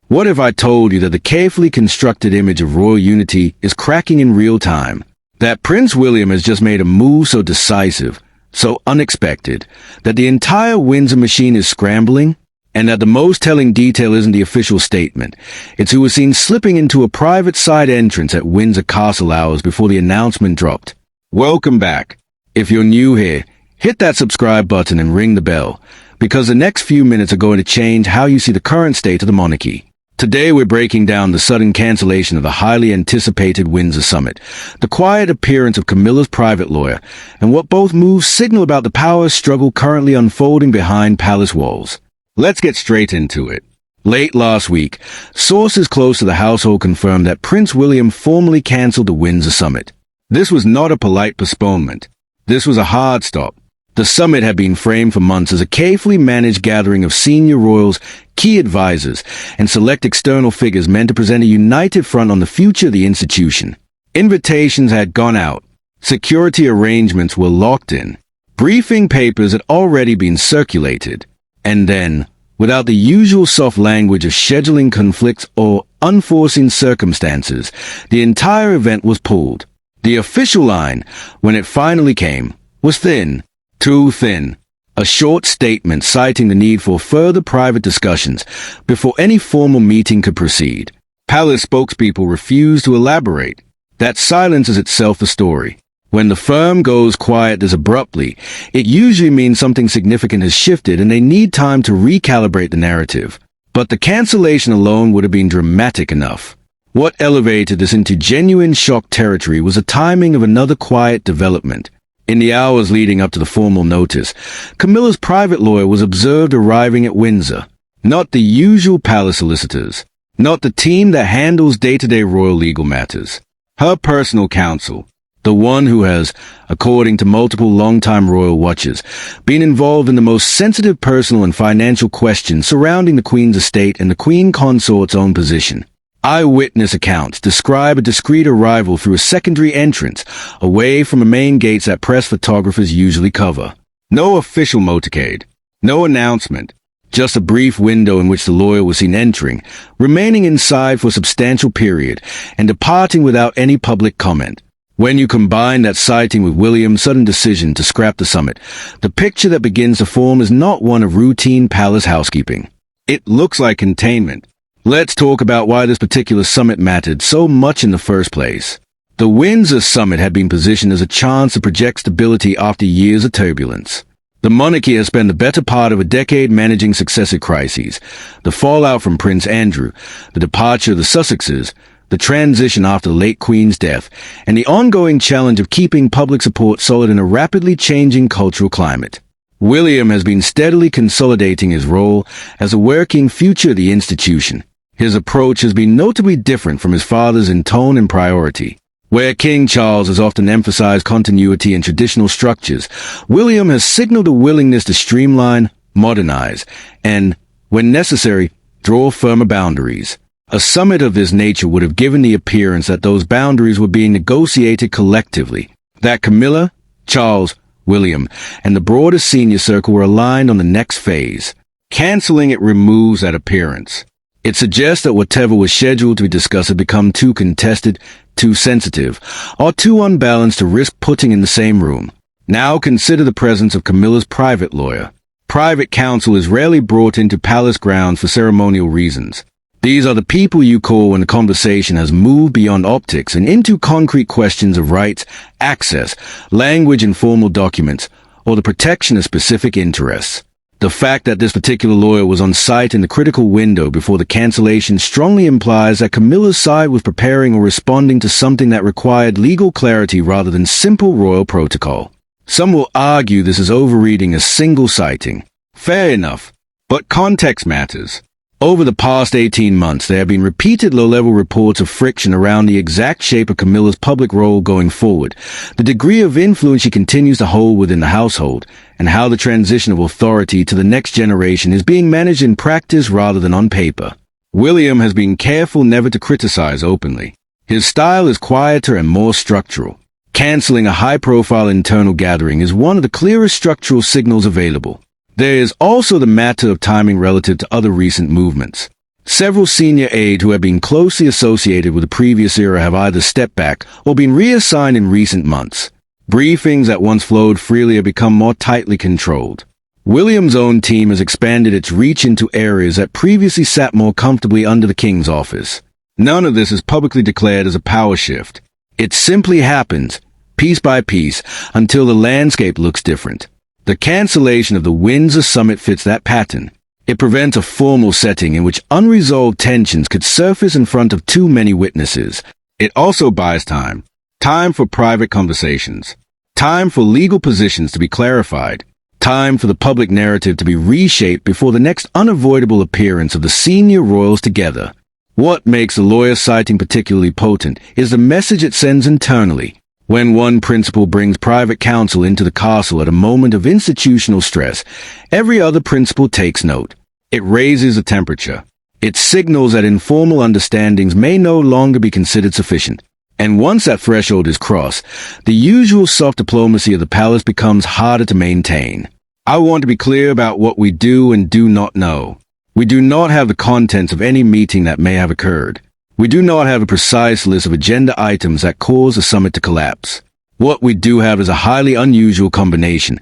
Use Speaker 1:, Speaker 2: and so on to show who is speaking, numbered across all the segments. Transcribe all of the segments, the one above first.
Speaker 1: What if I told you that the carefully constructed image of royal unity is cracking in real time? That Prince William has just made a move so decisive, so unexpected, that the entire Windsor machine is scrambling? And that the most telling detail isn't the official statement. It's who was seen slipping into a private side entrance at Windsor Castle hours before the announcement dropped. Welcome back. If you're new here, hit that subscribe button and ring the bell, because the next few minutes are going to change how you see the current state of the monarchy. Today we're breaking down the sudden cancellation of the highly anticipated Windsor Summit, the quiet appearance of Camilla's private lawyer, and what both moves signal about the power struggle currently unfolding behind palace walls. Let's get straight into it. Late last week, sources close to the household confirmed that Prince William formally cancelled the Windsor Summit. This was not a polite postponement. This was a hard stop. The summit had been framed for months as a carefully managed gathering of senior royals, key advisors, and select external figures meant to present a united front on the future of the institution. Invitations had gone out. Security arrangements were locked in. Briefing papers had already been circulated. And then, without the usual soft language of scheduling conflicts or unforeseen circumstances, the entire event was pulled. The official line, when it finally came, was thin. Too thin. A short statement citing the need for further private discussions before any formal meeting could proceed. Palace spokespeople refused to elaborate. That silence is itself a story. When the firm goes quiet this abruptly, it usually means something significant has shifted and they need time to recalibrate the narrative. But the cancellation alone would have been dramatic enough. What elevated this into genuine shock territory was the timing of another quiet development. In the hours leading up to the formal notice, Camilla's private lawyer was observed arriving at Windsor. Not the usual palace solicitors. Not the team that handles day-to-day royal legal matters. Her personal counsel. The one who has, according to multiple longtime royal watchers, been involved in the most sensitive personal and financial questions surrounding the Queen's estate and the Queen Consort's own position. Eyewitness accounts describe a discreet arrival through a secondary entrance, away from the main gates that press photographers usually cover. No official motorcade. No announcement. Just a brief window in which the lawyer was seen entering, remaining inside for a substantial period, and departing without any public comment. When you combine that sighting with William's sudden decision to scrap the summit, the picture that begins to form is not one of routine palace housekeeping. It looks like containment. Let's talk about why this particular summit mattered so much in the first place. The Windsor Summit had been positioned as a chance to project stability after years of turbulence. The monarchy has spent the better part of a decade managing successive crises, the fallout from Prince Andrew, the departure of the Sussexes, the transition after the late Queen's death, and the ongoing challenge of keeping public support solid in a rapidly changing cultural climate. William has been steadily consolidating his role as a working future of the institution. His approach has been notably different from his father's in tone and priority. Where King Charles has often emphasized continuity and traditional structures, William has signaled a willingness to streamline, modernize, and, when necessary, draw firmer boundaries. A summit of this nature would have given the appearance that those boundaries were being negotiated collectively, that Camilla, Charles, William, and the broader senior circle were aligned on the next phase. Canceling it removes that appearance. It suggests that whatever was scheduled to be discussed had become too contested, too sensitive, or too unbalanced to risk putting in the same room. Now consider the presence of Camilla's private lawyer. Private counsel is rarely brought into palace grounds for ceremonial reasons. These are the people you call when the conversation has moved beyond optics and into concrete questions of rights, access, language and formal documents, or the protection of specific interests. The fact that this particular lawyer was on site in the critical window before the cancellation strongly implies that Camilla's side was preparing or responding to something that required legal clarity rather than simple royal protocol. Some will argue this is overreading a single sighting. Fair enough, but context matters. Over the past 18 months, there have been repeated low-level reports of friction around the exact shape of Camilla's public role going forward, the degree of influence she continues to hold within the household, and how the transition of authority to the next generation is being managed in practice rather than on paper. William has been careful never to criticize openly. His style is quieter and more structural. Canceling a high-profile internal gathering is one of the clearest structural signals available. There is also the matter of timing relative to other recent movements. Several senior aides who have been closely associated with the previous era have either stepped back or been reassigned in recent months. Briefings that once flowed freely have become more tightly controlled. William's own team has expanded its reach into areas that previously sat more comfortably under the King's office. None of this is publicly declared as a power shift. It simply happens, piece by piece, until the landscape looks different. The cancellation of the Windsor Summit fits that pattern. It prevents a formal setting in which unresolved tensions could surface in front of too many witnesses. It also buys time. Time for private conversations. Time for legal positions to be clarified. Time for the public narrative to be reshaped before the next unavoidable appearance of the senior royals together. What makes a lawyer's sighting particularly potent is the message it sends internally. When one principal brings private counsel into the castle at a moment of institutional stress, every other principal takes note. It raises the temperature. It signals that informal understandings may no longer be considered sufficient. And once that threshold is crossed, the usual soft diplomacy of the palace becomes harder to maintain. I want to be clear about what we do and do not know. We do not have the contents of any meeting that may have occurred. We do not have a precise list of agenda items that cause the summit to collapse. What we do have is a highly unusual combination,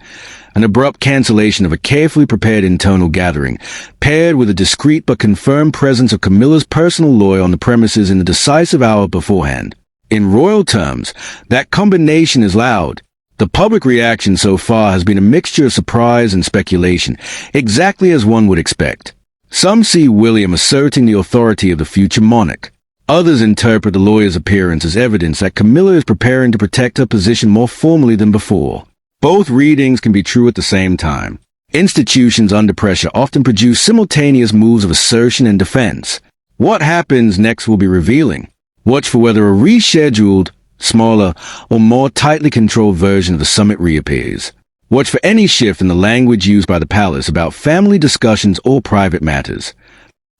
Speaker 1: an abrupt cancellation of a carefully prepared internal gathering, paired with a discreet but confirmed presence of Camilla's personal lawyer on the premises in the decisive hour beforehand. In royal terms, that combination is loud. The public reaction so far has been a mixture of surprise and speculation, exactly as one would expect. Some see William asserting the authority of the future monarch. Others interpret the lawyer's appearance as evidence that Camilla is preparing to protect her position more formally than before. Both readings can be true at the same time. Institutions under pressure often produce simultaneous moves of assertion and defense. What happens next will be revealing. Watch for whether a rescheduled, smaller, or more tightly controlled version of the summit reappears. Watch for any shift in the language used by the palace about family discussions or private matters.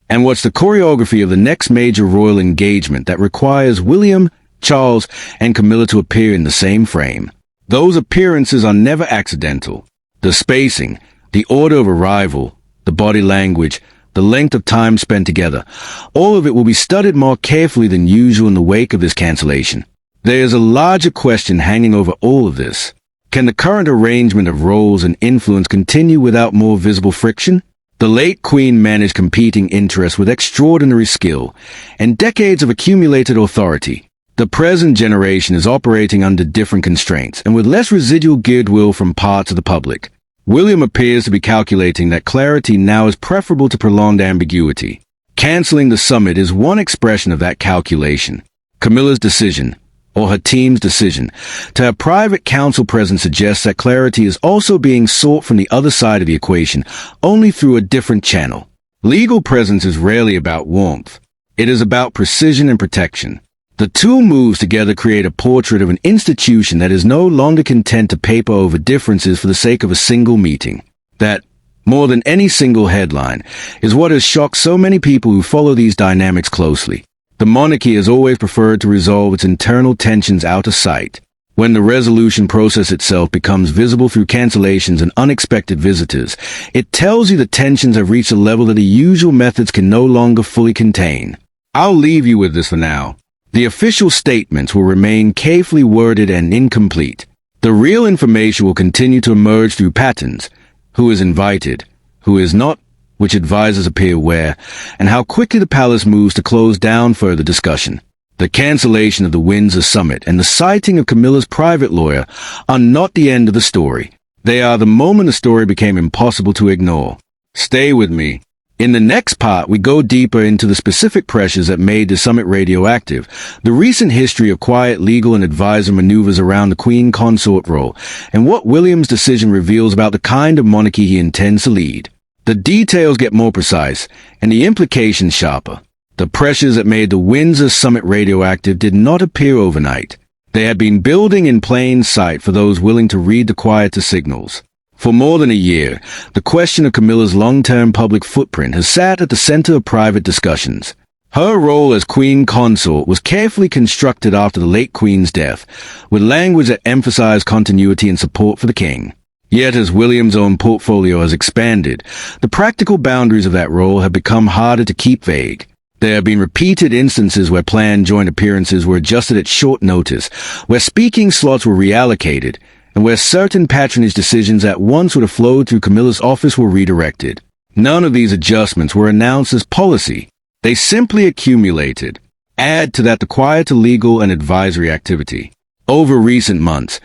Speaker 1: And watch the choreography of the next major royal engagement that requires William, Charles, and Camilla to appear in the same frame. Those appearances are never accidental. The spacing, the order of arrival, the body language, the length of time spent together, all of it will be studied more carefully than usual in the wake of this cancellation. There is a larger question hanging over all of this. Can the current arrangement of roles and influence continue without more visible friction? The late Queen managed competing interests with extraordinary skill and decades of accumulated authority. The present generation is operating under different constraints and with less residual goodwill from parts of the public. William appears to be calculating that clarity now is preferable to prolonged ambiguity. Cancelling the summit is one expression of that calculation. Camilla's decision, or her team's decision, to have private counsel present suggests that clarity is also being sought from the other side of the equation, only through a different channel. Legal presence is rarely about warmth. It is about precision and protection. The two moves together create a portrait of an institution that is no longer content to paper over differences for the sake of a single meeting. That, more than any single headline, is what has shocked so many people who follow these dynamics closely. The monarchy has always preferred to resolve its internal tensions out of sight. When the resolution process itself becomes visible through cancellations and unexpected visitors, it tells you the tensions have reached a level that the usual methods can no longer fully contain. I'll leave you with this for now. The official statements will remain carefully worded and incomplete. The real information will continue to emerge through patterns. Who is invited, who is not, which advisors appear where, and how quickly the palace moves to close down further discussion. The cancellation of the Windsor Summit and the citing of Camilla's private lawyer are not the end of the story. They are the moment the story became impossible to ignore. Stay with me. In the next part, we go deeper into the specific pressures that made the summit radioactive, the recent history of quiet legal and advisor maneuvers around the Queen consort role, and what William's decision reveals about the kind of monarchy he intends to lead. The details get more precise, and the implications sharper. The pressures that made the Windsor Summit radioactive did not appear overnight. They had been building in plain sight for those willing to read the quieter signals. For more than a year, the question of Camilla's long-term public footprint has sat at the center of private discussions. Her role as Queen Consort was carefully constructed after the late Queen's death, with language that emphasized continuity and support for the king. Yet as William's own portfolio has expanded, the practical boundaries of that role have become harder to keep vague. There have been repeated instances where planned joint appearances were adjusted at short notice, where speaking slots were reallocated, and where certain patronage decisions that once would have flowed through Camilla's office were redirected. None of these adjustments were announced as policy. They simply accumulated. Add to that the quieter legal and advisory activity. Over recent months,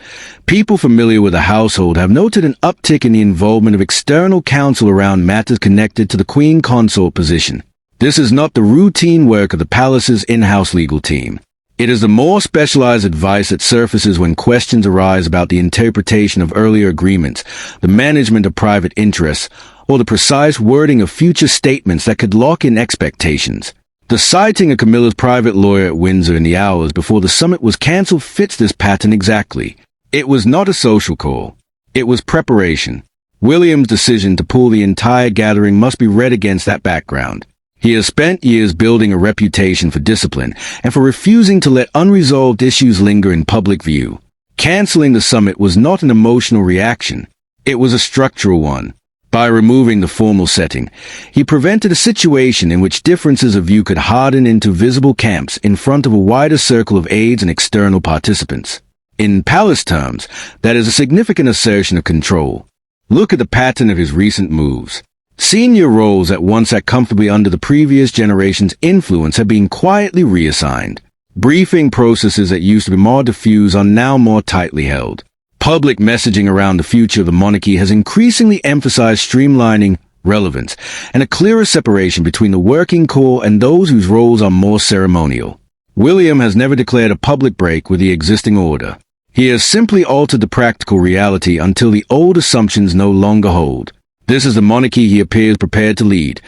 Speaker 1: people familiar with the household have noted an uptick in the involvement of external counsel around matters connected to the Queen Consort position. This is not the routine work of the palace's in-house legal team. It is the more specialized advice that surfaces when questions arise about the interpretation of earlier agreements, the management of private interests, or the precise wording of future statements that could lock in expectations. The citing of Camilla's private lawyer at Windsor in the hours before the summit was cancelled fits this pattern exactly. It was not a social call. It was preparation. William's decision to pull the entire gathering must be read against that background. He has spent years building a reputation for discipline and for refusing to let unresolved issues linger in public view. Canceling the summit was not an emotional reaction. It was a structural one. By removing the formal setting, he prevented a situation in which differences of view could harden into visible camps in front of a wider circle of aides and external participants. In palace terms, that is a significant assertion of control. Look at the pattern of his recent moves. Senior roles that once sat comfortably under the previous generation's influence have been quietly reassigned. Briefing processes that used to be more diffuse are now more tightly held. Public messaging around the future of the monarchy has increasingly emphasized streamlining, relevance, and a clearer separation between the working core and those whose roles are more ceremonial. William has never declared a public break with the existing order. He has simply altered the practical reality until the old assumptions no longer hold. This is the monarchy he appears prepared to lead,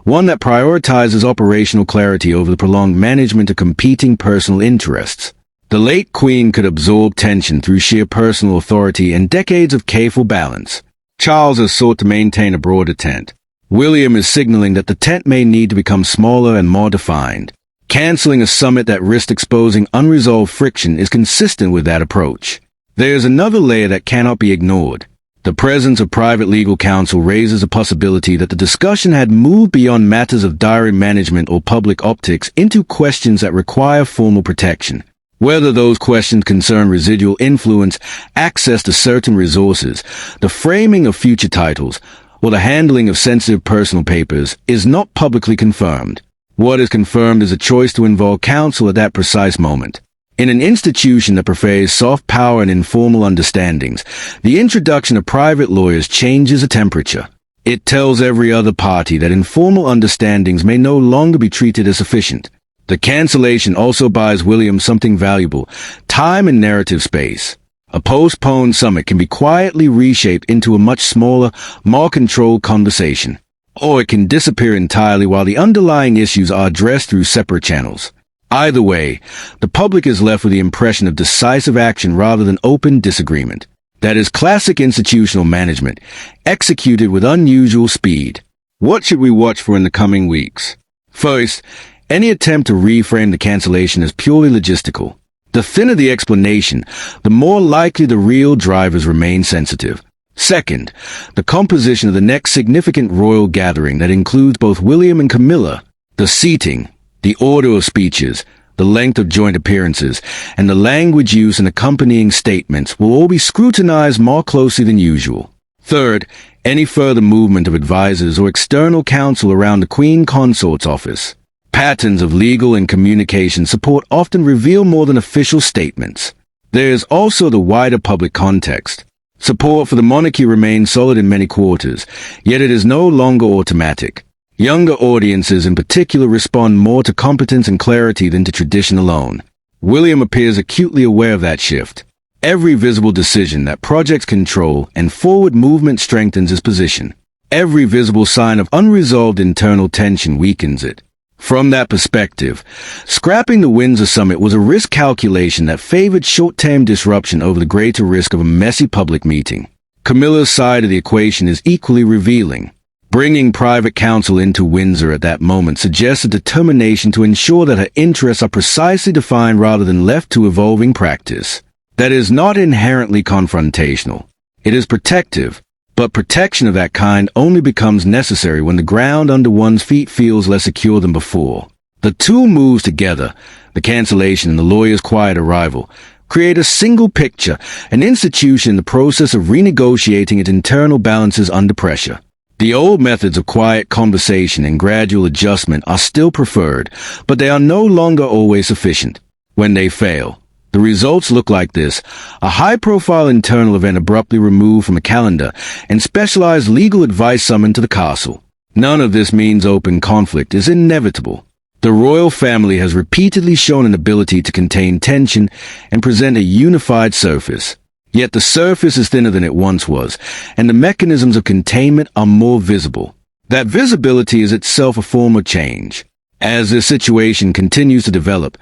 Speaker 1: one that prioritizes operational clarity over the prolonged management of competing personal interests. The late Queen could absorb tension through sheer personal authority and decades of careful balance. Charles has sought to maintain a broader tent. William is signaling that the tent may need to become smaller and more defined. Canceling a summit that risked exposing unresolved friction is consistent with that approach. There is another layer that cannot be ignored. The presence of private legal counsel raises a possibility that the discussion had moved beyond matters of diary management or public optics into questions that require formal protection. Whether those questions concern residual influence, access to certain resources, the framing of future titles, or the handling of sensitive personal papers is not publicly confirmed. What is confirmed is a choice to involve counsel at that precise moment. In an institution that prefers soft power and informal understandings, the introduction of private lawyers changes the temperature. It tells every other party that informal understandings may no longer be treated as sufficient. The cancellation also buys William something valuable: time and narrative space. A postponed summit can be quietly reshaped into a much smaller, more controlled conversation. Or it can disappear entirely while the underlying issues are addressed through separate channels. Either way, the public is left with the impression of decisive action rather than open disagreement. That is classic institutional management, executed with unusual speed. What should we watch for in the coming weeks? First, any attempt to reframe the cancellation as purely logistical. The thinner the explanation, the more likely the real drivers remain sensitive. Second, the composition of the next significant royal gathering that includes both William and Camilla, the seating, the order of speeches, the length of joint appearances, and the language used in accompanying statements will all be scrutinized more closely than usual. Third, any further movement of advisors or external counsel around the Queen Consort's office. Patterns of legal and communication support often reveal more than official statements. There is also the wider public context. Support for the monarchy remains solid in many quarters, yet it is no longer automatic. Younger audiences in particular respond more to competence and clarity than to tradition alone. William appears acutely aware of that shift. Every visible decision that projects control and forward movement strengthens his position. Every visible sign of unresolved internal tension weakens it. From that perspective, scrapping the Windsor Summit was a risk calculation that favored short-term disruption over the greater risk of a messy public meeting. Camilla's side of the equation is equally revealing. Bringing private counsel into Windsor at that moment suggests a determination to ensure that her interests are precisely defined rather than left to evolving practice. That is not inherently confrontational. It is protective, but protection of that kind only becomes necessary when the ground under one's feet feels less secure than before. The two moves together, the cancellation and the lawyer's quiet arrival, create a single picture, an institution in the process of renegotiating its internal balances under pressure. The old methods of quiet conversation and gradual adjustment are still preferred, but they are no longer always sufficient. When they fail, the results look like this: a high-profile internal event abruptly removed from a calendar and specialized legal advice summoned to the castle. None of this means open conflict is inevitable. The royal family has repeatedly shown an ability to contain tension and present a unified surface. Yet the surface is thinner than it once was, and the mechanisms of containment are more visible. That visibility is itself a form of change. As this situation continues to develop,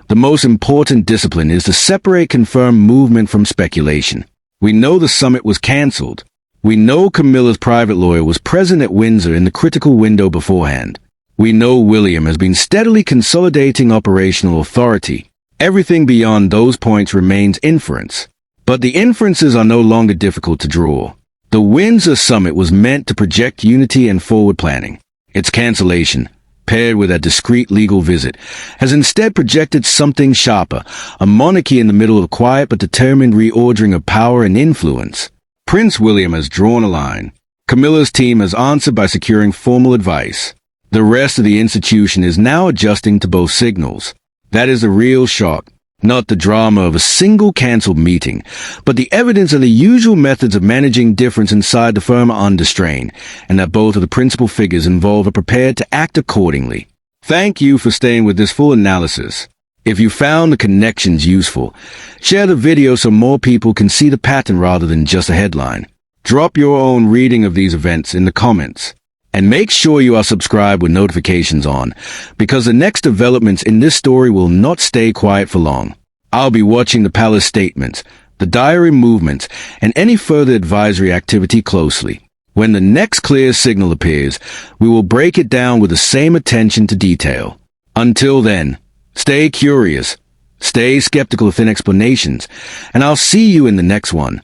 Speaker 1: the most important discipline is to separate confirmed movement from speculation. We know the summit was cancelled. We know Camilla's private lawyer was present at Windsor in the critical window beforehand. We know William has been steadily consolidating operational authority. Everything beyond those points remains inference. But the inferences are no longer difficult to draw. The Windsor Summit was meant to project unity and forward planning. Its cancellation, paired with a discreet legal visit, has instead projected something sharper, a monarchy in the middle of a quiet but determined reordering of power and influence. Prince William has drawn a line. Camilla's team has answered by securing formal advice. The rest of the institution is now adjusting to both signals. That is the real shock. Not the drama of a single cancelled meeting, but the evidence of the usual methods of managing difference inside the firm are under strain, and that both of the principal figures involved are prepared to act accordingly. Thank you for staying with this full analysis. If you found the connections useful, share the video so more people can see the pattern rather than just a headline. Drop your own reading of these events in the comments. And make sure you are subscribed with notifications on, because the next developments in this story will not stay quiet for long. I'll be watching the palace statements, the diary movements, and any further advisory activity closely. When the next clear signal appears, we will break it down with the same attention to detail. Until then, stay curious, stay skeptical of thin explanations, and I'll see you in the next one.